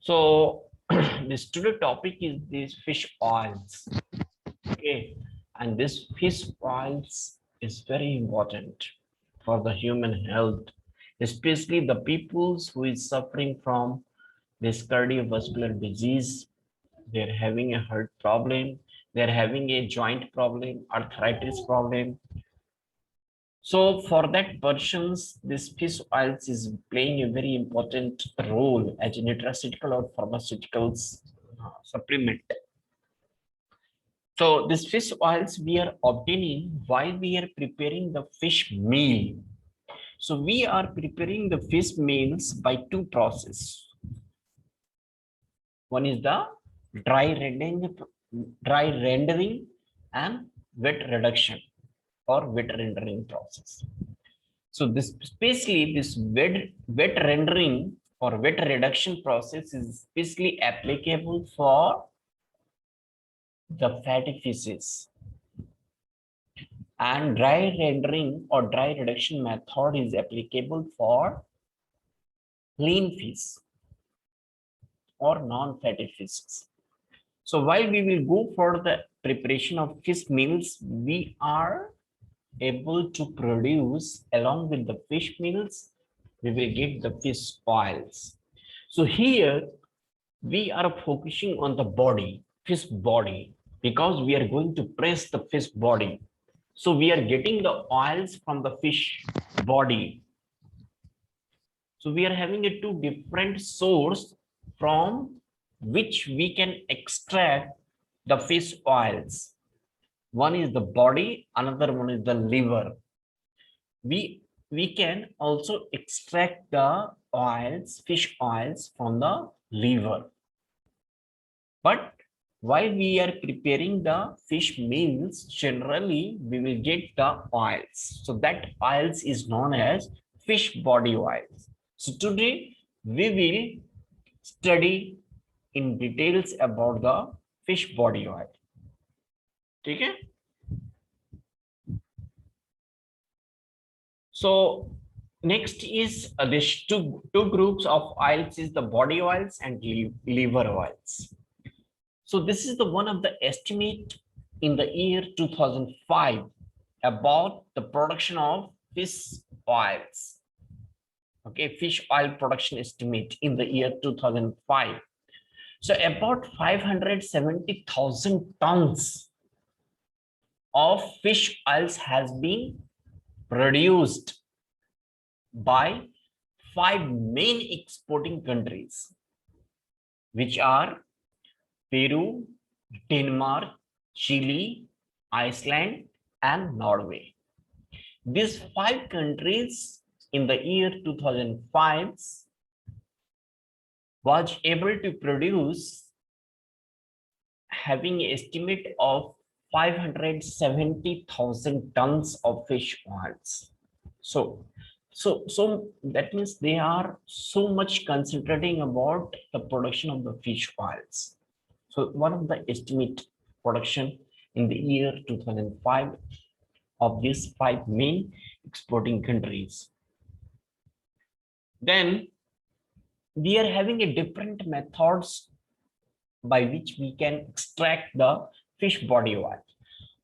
So this today topic is these fish oils. Okay, and this fish oils is very important for the human health, especially the peoples who is suffering from this cardiovascular disease. They're having a heart problem, they're having a joint problem, arthritis problem. So for that persons, this fish oils is playing a very important role as a nutraceutical or pharmaceuticals supplement. So this fish oils we are obtaining while we are preparing the fish meal. So we are preparing the fish meals by two process. One is the dry rendering and wet reduction or wet rendering process. So this especially this wet rendering or wet reduction process is especially applicable for the fatty fishes, and dry rendering or dry reduction method is applicable for lean fish or non-fatty fishes. So while we will go for the preparation of fish meals, we are able to produce along with the fish meals, we will get the fish oils. So here we are focusing on the body, fish body, because we are going to press the fish body. So we are getting the oils from the fish body. So we are having a two different source from which we can extract the fish oils. One is the body, another one is the liver. We can also extract the oils, fish oils from the liver. But while we are preparing the fish meals, generally we will get the oils. So that oils is known as fish body oils. So today we will study in details about the fish body oil. Okay? So next is this two groups of oils is the body oils and liver oils. So this is the one of the estimate in the year 2005 about the production of fish oils. Okay, fish oil production estimate in the year 2005. So about 570,000 tons of fish oils has been produced by 5 main exporting countries, which are Peru, Denmark, Chile, Iceland, and Norway. These 5 countries in the year 2005 was able to produce having an estimate of 570,000 tons of fish oils. So that means they are so much concentrating about the production of the fish oils. So one of the estimate production in the year 2005 of these 5 main exporting countries. Then we are having a different methods by which we can extract the fish body oil.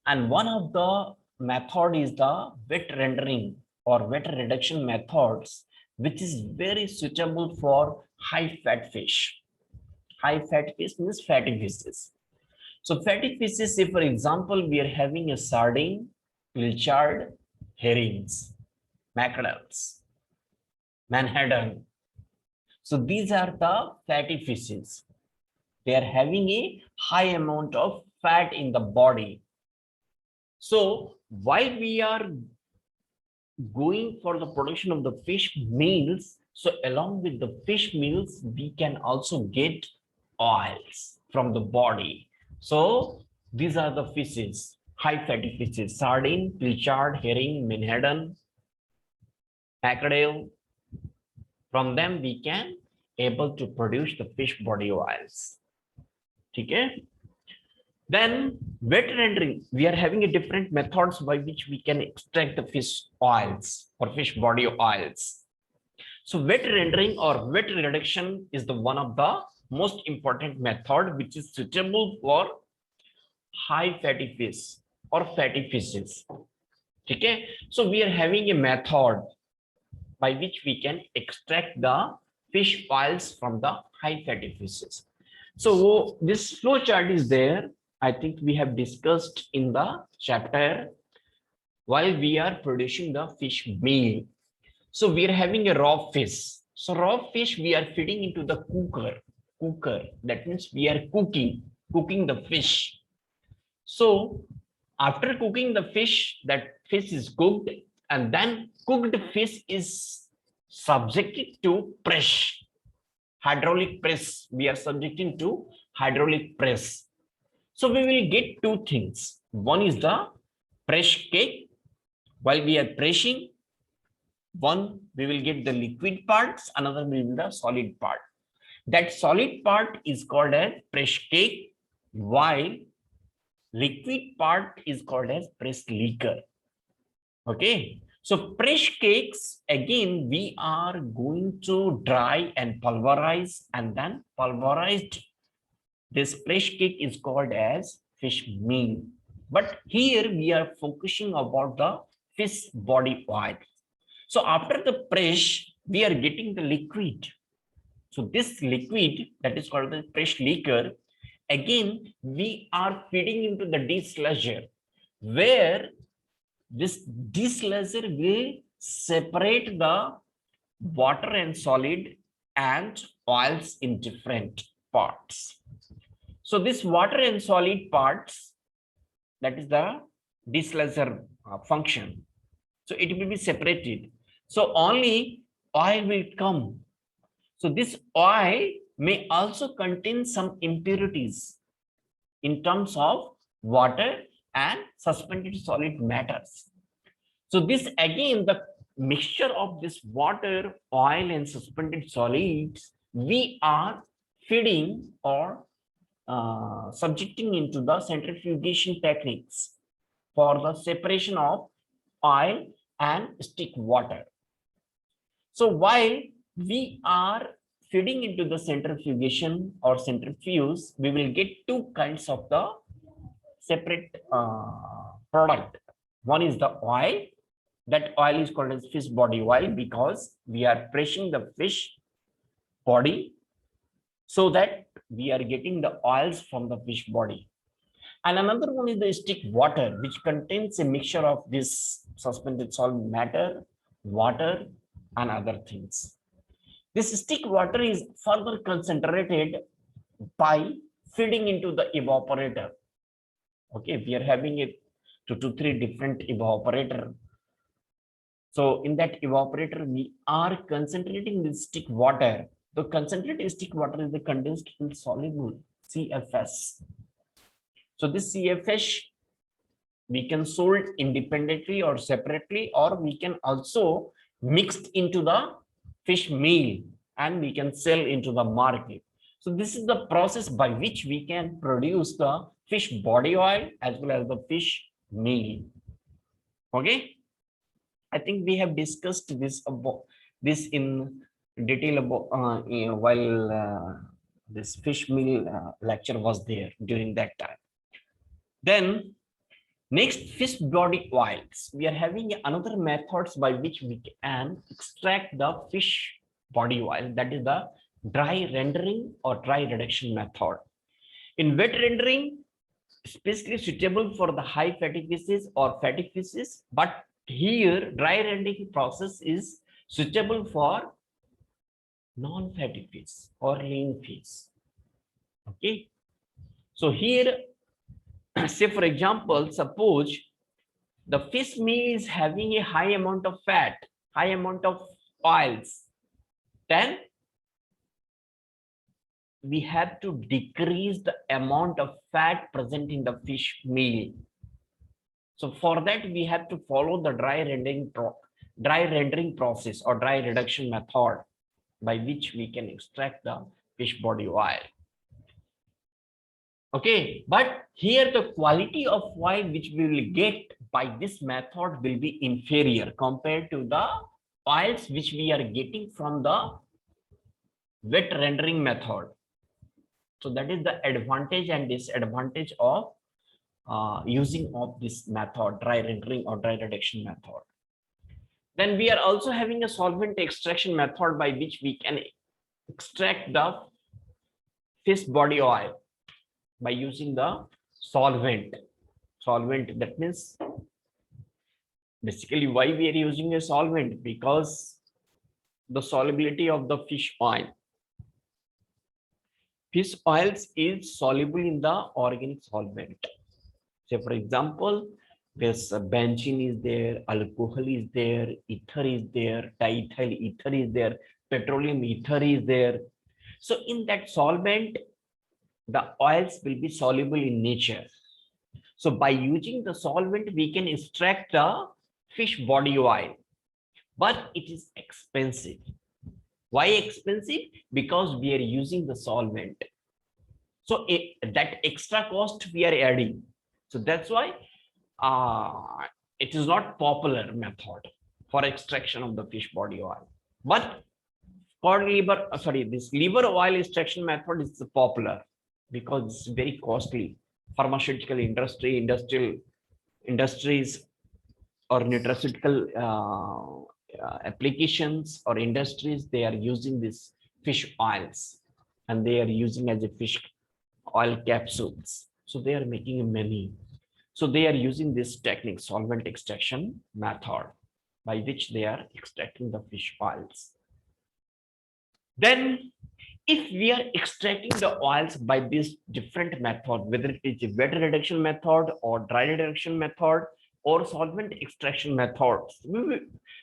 And one of the method is the wet rendering or wet reduction methods, which is very suitable for high fat fish. High fat fish means fatty fishes. So fatty fishes, say for example, we are having a sardine, pilchard, herrings, mackerels, menhaden. So these are the fatty fishes. They are having a high amount of fat in the body. So while we are going for the production of the fish meals, so along with the fish meals, we can also get oils from the body. So these are the fishes, high fatty fishes: sardine, pilchard, herring, menhaden, mackerel. From them we can able to produce the fish body oils. Okay. Then wet rendering, we are having a different methods by which we can extract the fish oils or fish body oils. So wet rendering or wet reduction is the one of the most important method which is suitable for high fatty fish or fatty fishes. Okay, so we are having a method by which we can extract the fish oils from the high fatty fishes. So this flow chart is there. I think we have discussed in the chapter while we are producing the fish meal. So we are having a raw fish. So raw fish we are feeding into the cooker. Cooker. That means we are cooking the fish. So after cooking the fish, that fish is cooked, and then cooked fish is subjected to press, hydraulic press. We are subjecting to hydraulic press. So we will get two things. One is the press cake. While we are pressing, one we will get the liquid parts, another will be the solid part. That solid part is called as press cake, while liquid part is called as pressed liquor. Okay, so press cakes, again we are going to dry and pulverize, and then pulverized this press cake is called as fish meal. But here we are focusing about the fish body oil. So after the press, we are getting the liquid. So this liquid that is called the press liquor, again we are feeding into the desludger, where this desludger will separate the water and solid and oils in different parts. So this water and solid parts, that is the desludger function. So it will be separated. So only oil will come. So this oil may also contain some impurities in terms of water and suspended solid matters. So this again, the mixture of this water, oil and suspended solids, we are feeding or subjecting into the centrifugation techniques for the separation of oil and stick water. So while we are feeding into the centrifugation or centrifuge, we will get two kinds of the separate product. One is the oil. That oil is called as fish body oil because we are pressing the fish body so that we are getting the oils from the fish body. And another one is the stick water, which contains a mixture of this suspended solid matter, water, and other things. This stick water is further concentrated by feeding into the evaporator. Okay, we are having it 2 to 3 different evaporator. So in that evaporator, we are concentrating the stick water. The concentrated stick water is the condensed insoluble CFS. So this CFS we can sold independently or separately, or we can also mixed into the fish meal and we can sell into the market. So this is the process by which we can produce the fish body oil as well as the fish meal. Okay, I think we have discussed this about this in detail about while this fish meal lecture was there during that time. Then next, fish body oils. We are having another methods by which we can extract the fish body oil, that is the dry rendering or dry reduction method. In wet rendering, especially suitable for the high fatty fishes or fatty fishes, but here dry rendering process is suitable for non-fatty fish or lean fish. Okay, so here say for example, suppose the fish meal is having a high amount of fat, high amount of oils, then we have to decrease the amount of fat present in the fish meal. So for that, we have to follow the dry rendering process or dry reduction method by which we can extract the fish body oil. Okay, but here the quality of oil which we will get by this method will be inferior compared to the oils which we are getting from the wet rendering method. So that is the advantage and disadvantage of using of this method, dry rendering or dry reduction method. Then we are also having a solvent extraction method by which we can extract the fish body oil by using the solvent. Solvent, that means basically why we are using a solvent, because the solubility of the fish oil. Fish oils is soluble in the organic solvent. Say for example, there's benzene is there, alcohol is there, ether is there, diethyl ether is there, petroleum ether is there. So in that solvent, the oils will be soluble in nature. So by using the solvent, we can extract the fish body oil, but it is expensive. Why expensive? Because we are using the solvent. So that extra cost we are adding. So that's why it is not popular method for extraction of the fish body oil. But for this liver oil extraction method is popular because it's very costly. Pharmaceutical industry, industries or nutraceutical applications or industries, they are using this fish oils and they are using as a fish oil capsules. So they are making money. So they are using this technique, solvent extraction method, by which they are extracting the fish oils. Then if we are extracting the oils by this different method, whether it is a wet reduction method or dry reduction method or solvent extraction methods,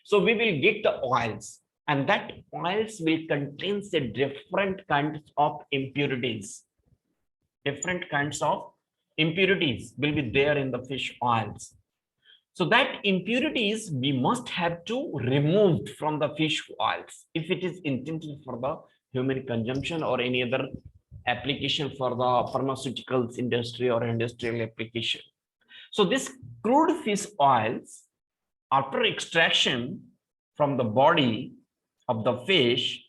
so we will get the oils, and that oils will contain the different kinds of impurities. Different kinds of impurities will be there in the fish oils. So that impurities we must have to remove from the fish oils if it is intended for the human consumption or any other application for the pharmaceuticals industry or industrial application. So this crude fish oils, after extraction from the body of the fish,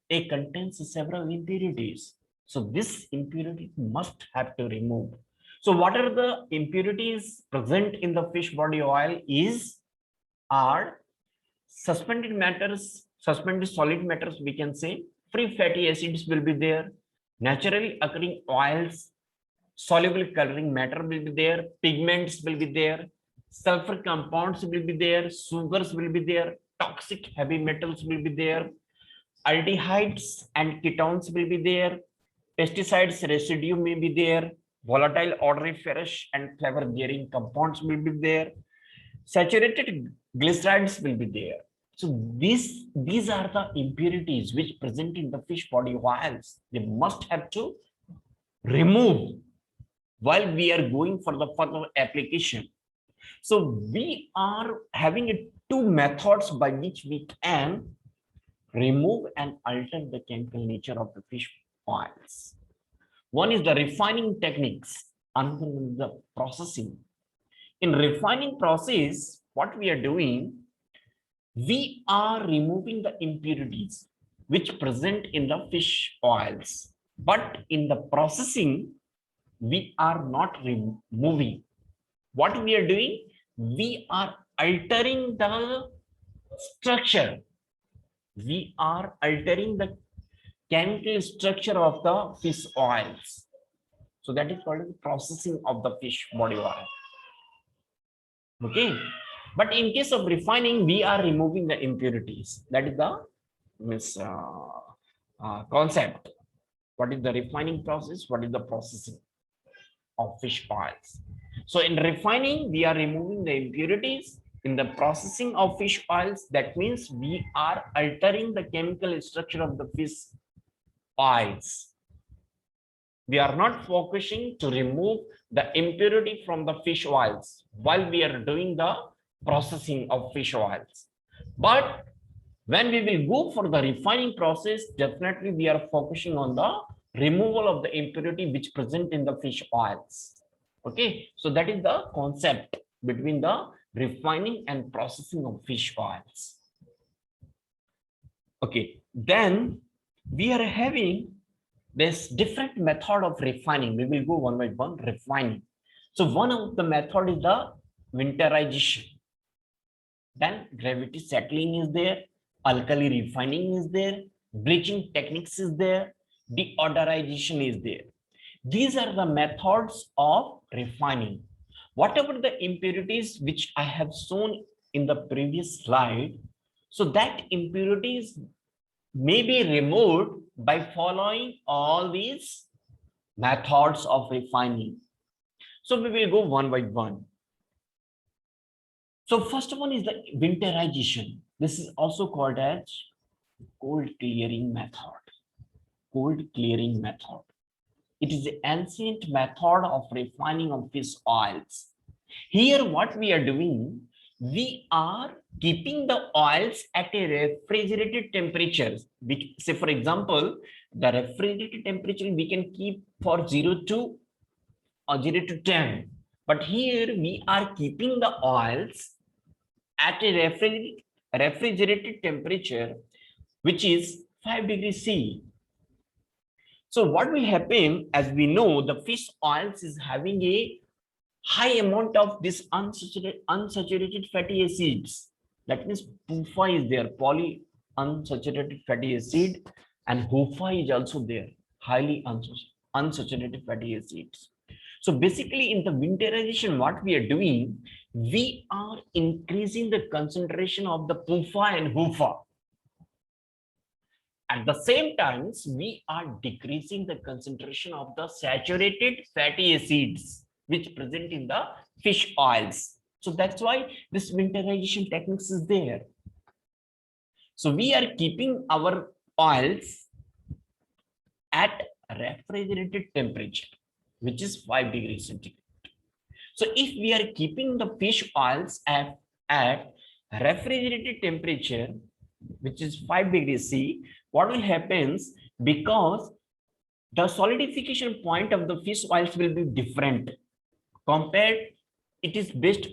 it contains several impurities. So this impurity must have to remove. So what are the impurities present in the fish body oil are suspended matters, suspended solid matters, we can say. Free fatty acids will be there. Naturally occurring oils, soluble coloring matter will be there. Pigments will be there. Sulfur compounds will be there. Sugars will be there. Toxic heavy metals will be there. Aldehydes and ketones will be there. Pesticides residue may be there. Volatile odoriferous and flavor bearing compounds will be there. Saturated glycerides will be there. So these are the impurities which present in the fish body oils. They must have to remove while we are going for the further application. So we are having two methods by which we can remove and alter the chemical nature of the fish oils. One is the refining techniques, another is the processing. In refining process, what we are doing, we are removing the impurities which present in the fish oils. But in the processing, we are not removing. What we are doing, we are altering the structure. We are altering the chemical structure of the fish oils. So that is called the processing of the fish body oil. Okay. But in case of refining, we are removing the impurities. That is the concept. What is the refining process? What is the processing of fish oils? So in refining, we are removing the impurities. In the processing of fish oils, that means we are altering the chemical structure of the fish oils. We are not focusing to remove the impurity from the fish oils while we are doing the processing of fish oils. But when we will go for the refining process, definitely we are focusing on the removal of the impurity which present in the fish oils. Okay, so that is the concept between the refining and processing of fish oils. Okay, then we are having this different method of refining. We will go one by one. Refining. So one of the method is the winterization. Then gravity settling is there, alkali refining is there, bleaching techniques is there, deodorization is there. These are the methods of refining. Whatever the impurities which I have shown in the previous slide, so that impurities may be removed by following all these methods of refining. So we will go one by one. So first one is the winterization. This is also called as cold clearing method. Cold clearing method. It is the ancient method of refining of fish oils. Here what we are doing, we are keeping the oils at a refrigerated temperature. Say for example, the refrigerated temperature we can keep for 0 to 0 to 10. But here we are keeping the oils at a refrigerated temperature, which is 5 degrees C. So what will happen, as we know, the fish oils is having a high amount of this unsaturated fatty acids. That means PUFA is there, polyunsaturated fatty acid, and HUFA is also there, highly unsaturated fatty acids. So basically in the winterization, what we are doing, we are increasing the concentration of the PUFA and HUFA. At the same time, we are decreasing the concentration of the saturated fatty acids which present in the fish oils. So that's why this winterization techniques is there. So we are keeping our oils at refrigerated temperature, which is 5 degrees centigrade. So if we are keeping the fish oils at refrigerated temperature, which is 5 degrees C, what will happen? Because the solidification point of the fish oils will be different compared, it is based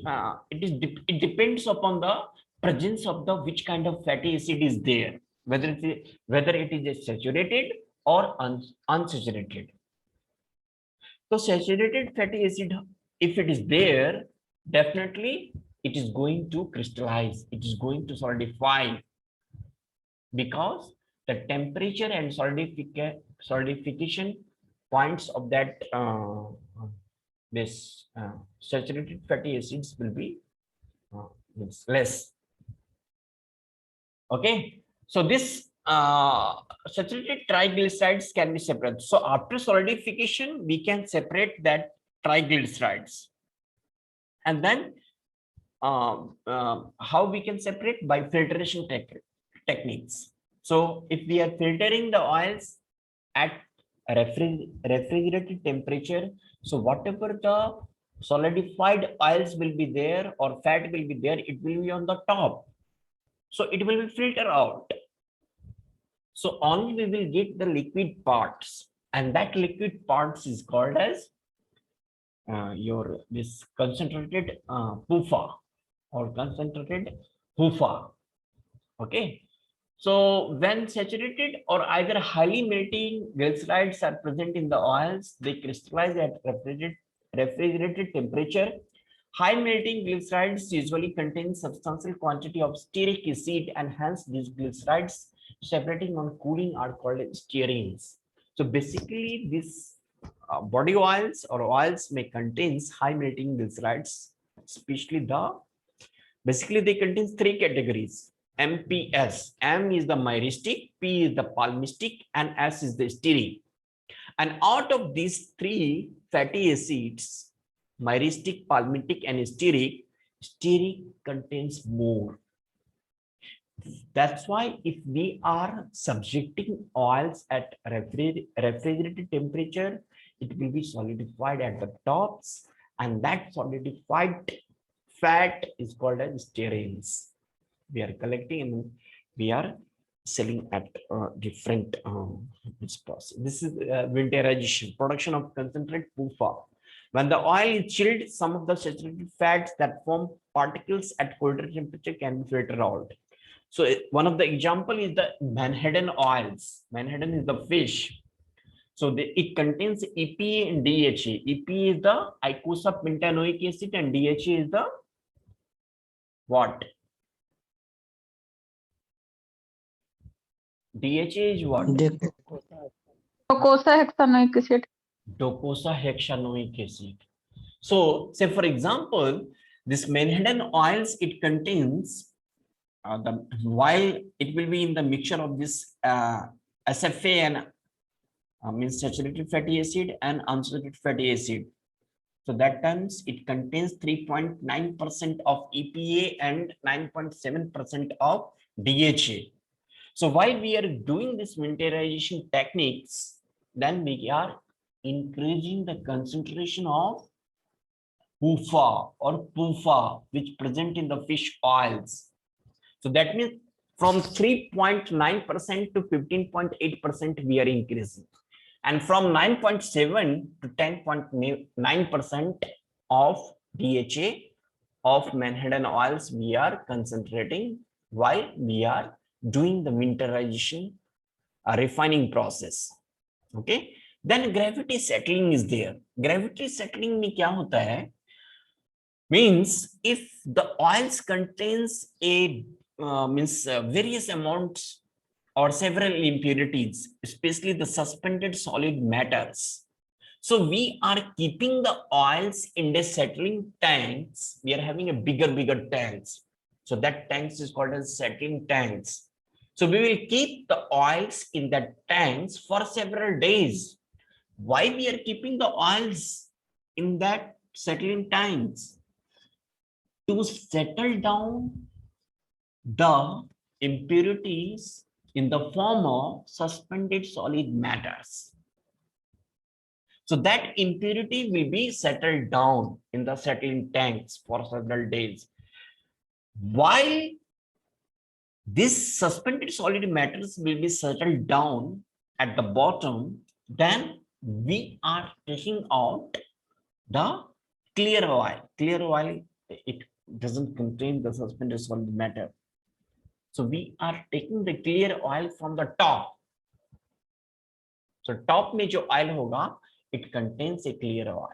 it depends upon the presence of the which kind of fatty acid is there, whether it is a saturated or unsaturated. So saturated fatty acid, if it is there, definitely it is going to crystallize, it is going to solidify, because the temperature and solidification points of that this saturated fatty acids will be less. Okay, so this saturated triglycerides can be separated. So after solidification, we can separate that triglycerides. And then how we can separate? By filtration techniques. So if we are filtering the oils at refrigerated temperature, so whatever the solidified oils will be there or fat will be there, it will be on the top. So it will be filtered out. So only we will get the liquid parts, and that liquid parts is called as your this concentrated PUFA or concentrated HUFA. Okay. So when saturated or either highly melting glycerides are present in the oils, they crystallize at refrigerated temperature. High melting glycerides usually contain substantial quantity of stearic acid, and hence these glycerides separating on cooling are called stearins. So basically this body oils or oils may contain high melting glycerides, especially basically they contain three categories. MPS. M is the myristic, P is the palmistic, and S is the stearic. And out of these three fatty acids, myristic, palmitic, and stearic contains more. That's why if we are subjecting oils at refrigerated temperature, it will be solidified at the tops, and that solidified fat is called as stearins. We are collecting and we are selling at different this is winterization, production of concentrate PUFA. When the oil is chilled, some of the saturated fats that form particles at colder temperature can be filtered out. So one of the example is the Manhattan oils. Manhattan is the fish. So it contains EPA and DHA. EPA is the eicosapentaenoic acid and DHA is the what? DHA is what? Docosahexaenoic acid. Docosahexaenoic acid. So say for example, this Manhattan oils, it contains while it will be in the mixture of this SFA and means saturated fatty acid and unsaturated fatty acid. So that times it contains 3.9% of EPA and 9.7% of DHA. So while we are doing this winterization techniques, then we are increasing the concentration of PUFA or PUFA, which present in the fish oils. So that means from 3.9% to 15.8% we are increasing. And from 9.7 to 10.9% of DHA of Manhattan oils we are concentrating while we are doing the winterization refining process. Okay. Then gravity settling is there. Gravity settling में क्या होता है? Means if the oils contains a various amounts or several impurities, especially the suspended solid matters. So we are keeping the oils in the settling tanks. We are having a bigger tanks. So that tanks is called as settling tanks. So we will keep the oils in the tanks for several days. Why we are keeping the oils in that settling tanks? To settle down the impurities in the form of suspended solid matters. So that impurity will be settled down in the settling tanks for several days. While this suspended solid matters will be settled down at the bottom, then we are taking out the clear oil. Clear oil, it doesn't contain the suspended solid matter. So we are taking the clear oil from the top. So top में जो oil होगा, it contains a clear oil.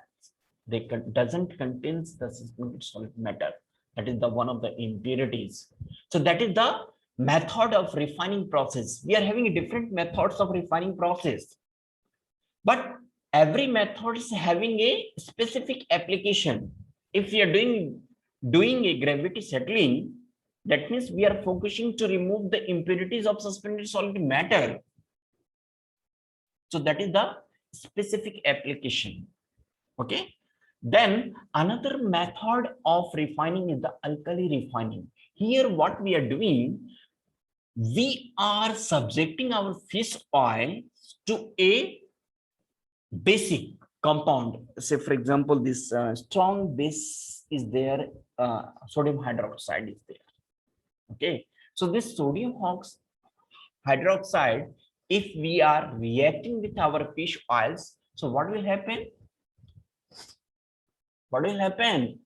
They doesn't contains the suspended solid matter. That is the one of the impurities. So that is the method of refining process. We are having different methods of refining process, but every method is having a specific application. If we are doing a gravity settling, that means we are focusing to remove the impurities of suspended solid matter. So that is the specific application. Okay. Then another method of refining is the alkali refining. Here what we are doing, we are subjecting our fish oil to a basic compound. Say for example, this strong base is there, sodium hydroxide is there. Okay, so this sodium hydroxide, if we are reacting with our fish oils, so what will happen? What will happen?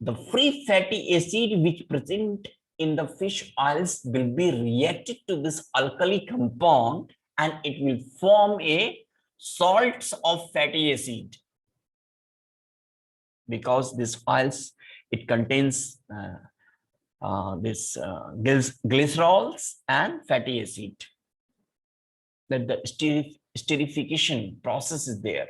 The free fatty acid which present in the fish oils will be reacted to this alkali compound and it will form a salts of fatty acid, because this oils, it contains glycerols and fatty acid. That the esterification process is there.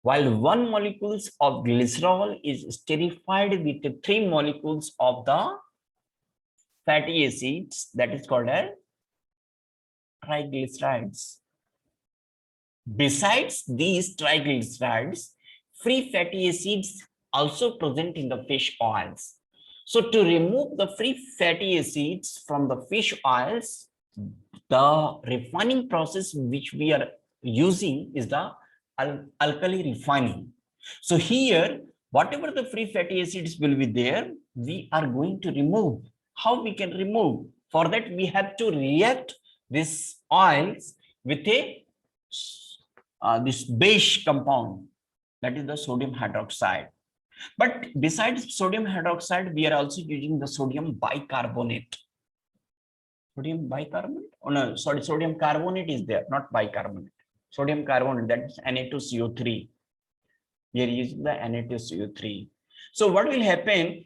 While one molecules of glycerol is esterified with the 3 molecules of the fatty acids, that is called as triglycerides. Besides these triglycerides, free fatty acids also present in the fish oils. So to remove the free fatty acids from the fish oils, the refining process which we are using is the alkali refining. So here, whatever the free fatty acids will be there, we are going to remove. How we can remove? For that, we have to react these oils with a this base compound, that is the sodium hydroxide. But besides sodium hydroxide, we are also using the sodium bicarbonate. Sodium bicarbonate? Oh no, sorry, sodium carbonate is there, not bicarbonate. Sodium carbonate, that is Na2CO3. We are using the Na2CO3. So what will happen?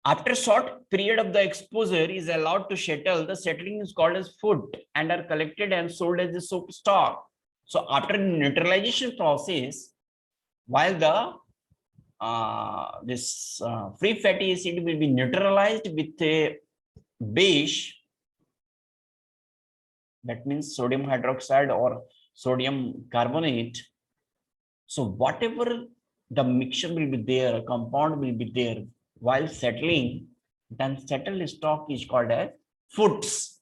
After short period of the exposure is allowed to settle, the settling is called as food and are collected and sold as a soap stock. So after neutralization process, while the free fatty acid will be neutralized with a base, that means sodium hydroxide or sodium carbonate. So whatever the mixture will be there, compound will be there while settling, then settled stock is called as foods.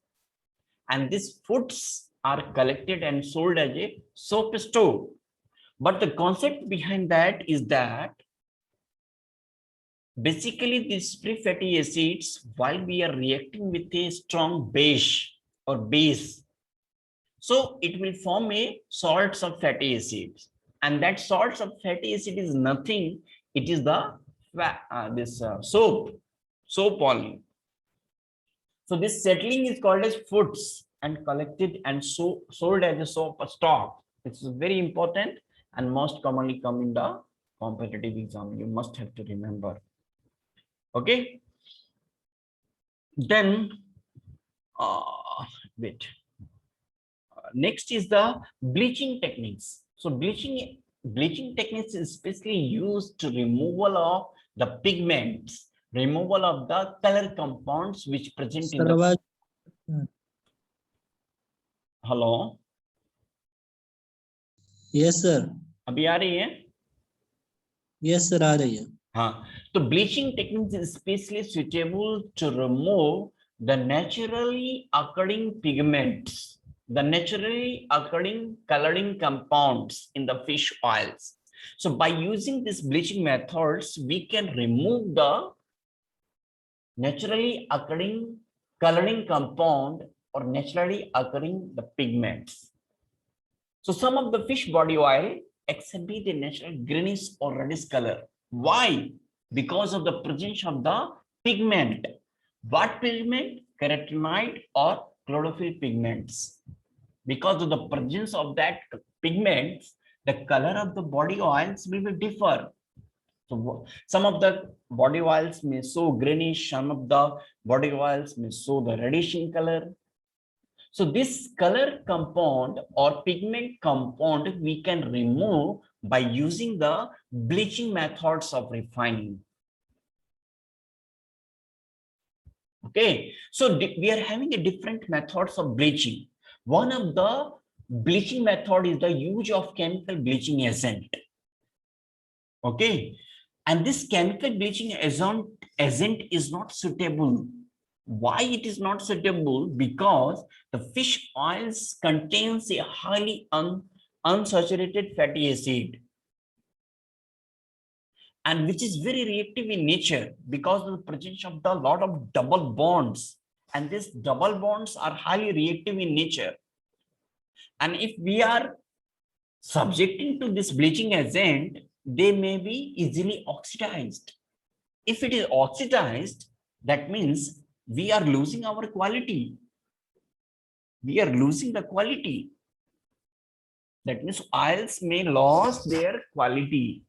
And these foods are collected and sold as a soap store. But the concept behind that is that basically these free fatty acids, while we are reacting with a strong base or base, so it will form a salts of fatty acids. And that salts of fatty acid is nothing, it is the soap only. So this settling is called as foods and collected and sold as a soap stock. This is very important and most commonly come in the competitive exam. You must have to remember. Okay. Then, wait. Next is the bleaching techniques. So bleaching techniques is especially used to removal of the pigments, removal of the color compounds which present in the. Hello. Yes sir. अभी आ रही है? Yes sir, आ रही है. हाँ, तो bleaching techniques is especially suitable to remove the naturally occurring pigments, the naturally occurring coloring compounds in the fish oils. So by using these bleaching methods, we can remove the naturally occurring coloring compound or naturally occurring the pigments. So some of the fish body oil exhibit a natural greenish or reddish color. Why? Because of the presence of the pigment. What pigment? Carotenoid or chlorophyll pigments. Because of the presence of that pigments, the color of the body oils will be differ. So some of the body oils may show greenish, some of the body oils may show the reddish in color. So this color compound or pigment compound we can remove by using the bleaching methods of refining. Okay, so we are having a different methods of bleaching. One of the bleaching method is the use of chemical bleaching agent. Okay, and this chemical bleaching agent is not suitable. Why it is not suitable? Because the fish oils contains a highly unsaturated fatty acid, and which is very reactive in nature because of the presence of the lot of double bonds, and these double bonds are highly reactive in nature. And if we are subjecting to this bleaching agent, they may be easily oxidized. If it is oxidized, that means we are losing our quality. We are losing the quality. That means oils may lose their quality.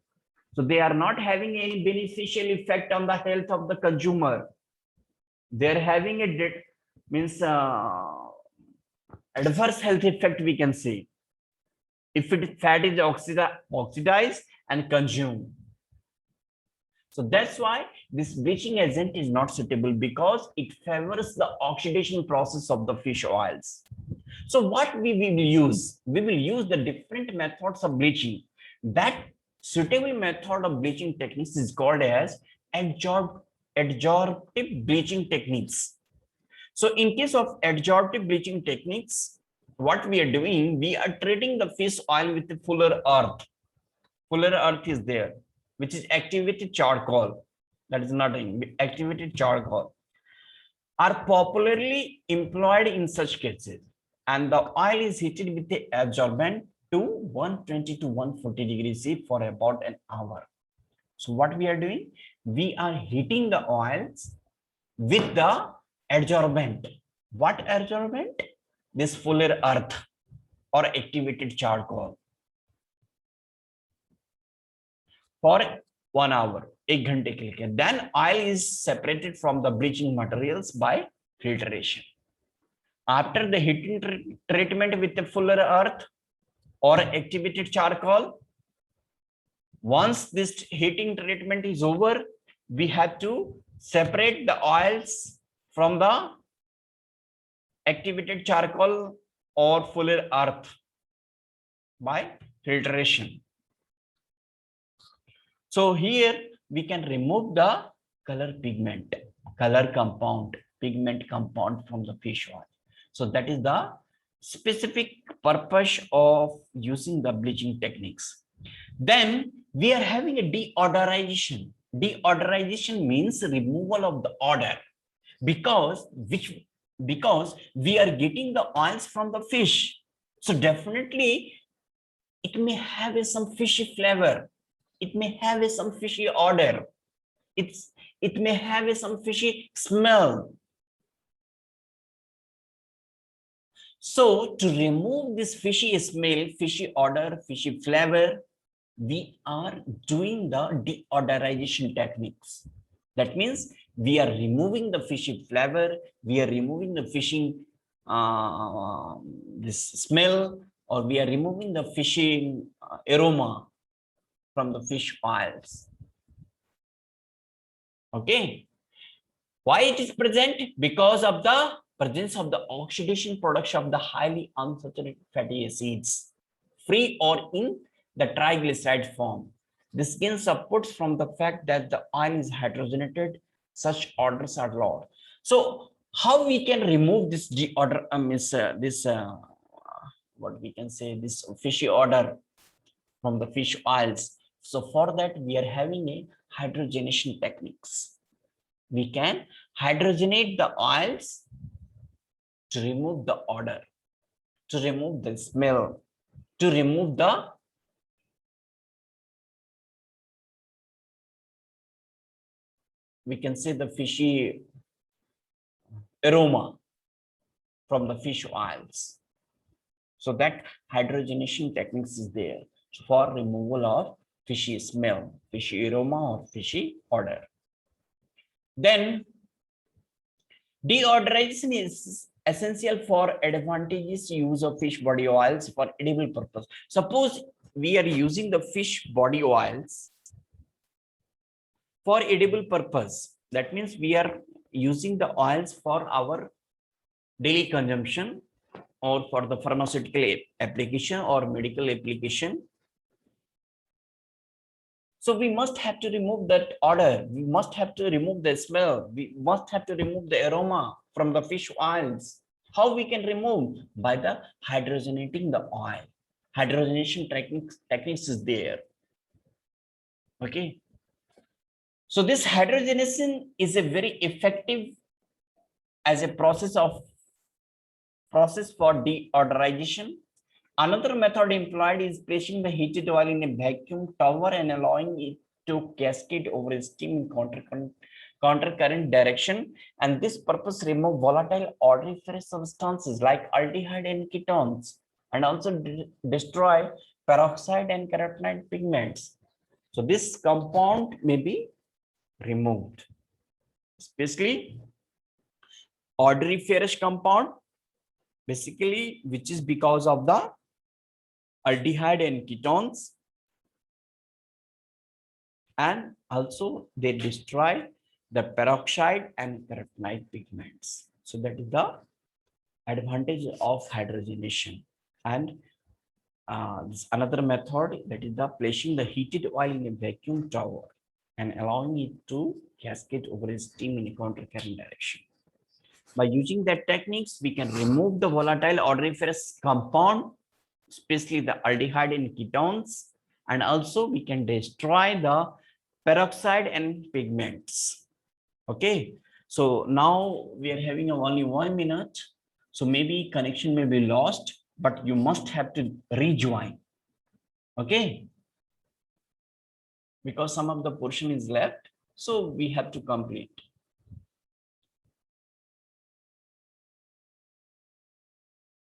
So they are not having any beneficial effect on the health of the consumer. They're having a adverse health effect, we can say, if fat is oxidized and consumed. So that's why this bleaching agent is not suitable, because it favors the oxidation process of the fish oils. So what we will use? We will use the different methods of bleaching. That suitable method of bleaching techniques is called as adsorptive bleaching techniques. So in case of adsorptive bleaching techniques, what we are doing, we are treating the fish oil with the fuller earth. Fuller earth is there, which is activated charcoal. That is not activated charcoal. Are popularly employed in such cases. And the oil is heated with the adsorbent to 120 to 140 degrees C for about an hour. So what we are doing? We are heating the oils with the adsorbent. What adsorbent? This fuller earth or activated charcoal for 1 hour, 1 घंटे के लिए. Then oil is separated from the bleaching materials by filtration. After the heating treatment with the fuller earth or activated charcoal, once this heating treatment is over, we have to separate the oils from the activated charcoal or fuller earth by filtration. So here we can remove the color pigment, color compound, pigment compound from the fish oil. So that is the specific purpose of using the bleaching techniques. Then we are having a deodorization. Deodorization means removal of the odor because we are getting the oils from the fish. So definitely it may have some fishy flavor. It may have some fishy odor. It may have some fishy smell. So to remove this fishy smell, fishy odor, fishy flavor, we are doing the deodorization techniques. That means we are removing the fishy flavor, we are removing the fishy this smell, or we are removing the fishy aroma from the fish oils. Okay. Why it is present? Because of the presence of the oxidation production of the highly unsaturated fatty acids, free or in the triglyceride form. This gain supports from the fact that the oil is hydrogenated, such odors are low. So how we can remove this deodor, what we can say, this fishy odor from the fish oils? So for that we are having a hydrogenation techniques. We can hydrogenate the oils to remove the odor, to remove the smell, to remove the we can say the fishy aroma from the fish oils. So that hydrogenation techniques is there for removal of fishy smell, fishy aroma, or fishy odor. Then deodorization is essential for advantageous use of fish body oils for edible purpose. Suppose we are using the fish body oils for edible purpose. That means we are using the oils for our daily consumption or for the pharmaceutical application or medical application. So we must have to remove that odor. We must have to remove the smell. We must have to remove the aroma from the fish oils. How we can remove? By the hydrogenating the oil. Hydrogenation techniques is there. Okay. So this hydrogenation is a very effective as a process for deodorization. Another method employed is placing the heated oil in a vacuum tower and allowing it to cascade over a steam in countercurrent direction. And this purpose remove volatile odoriferous substances like aldehyde and ketones, and also destroy peroxide and carotenoid pigments. So this compound may be removed, especially odoriferous compound, basically, which is because of the aldehyde and ketones, and also they destroy the peroxide and carotenoid pigments. So that is the advantage of hydrogenation. And this another method, that is the placing the heated oil in a vacuum tower and allowing it to cascade over a steam in a countercurrent direction. By using that techniques, we can remove the volatile odoriferous compound, especially the aldehyde and ketones, and also we can destroy the peroxide and pigments. Okay, so now we are having only 1 minute, so maybe connection may be lost, but you must have to rejoin. Okay, because some of the portion is left, so we have to complete.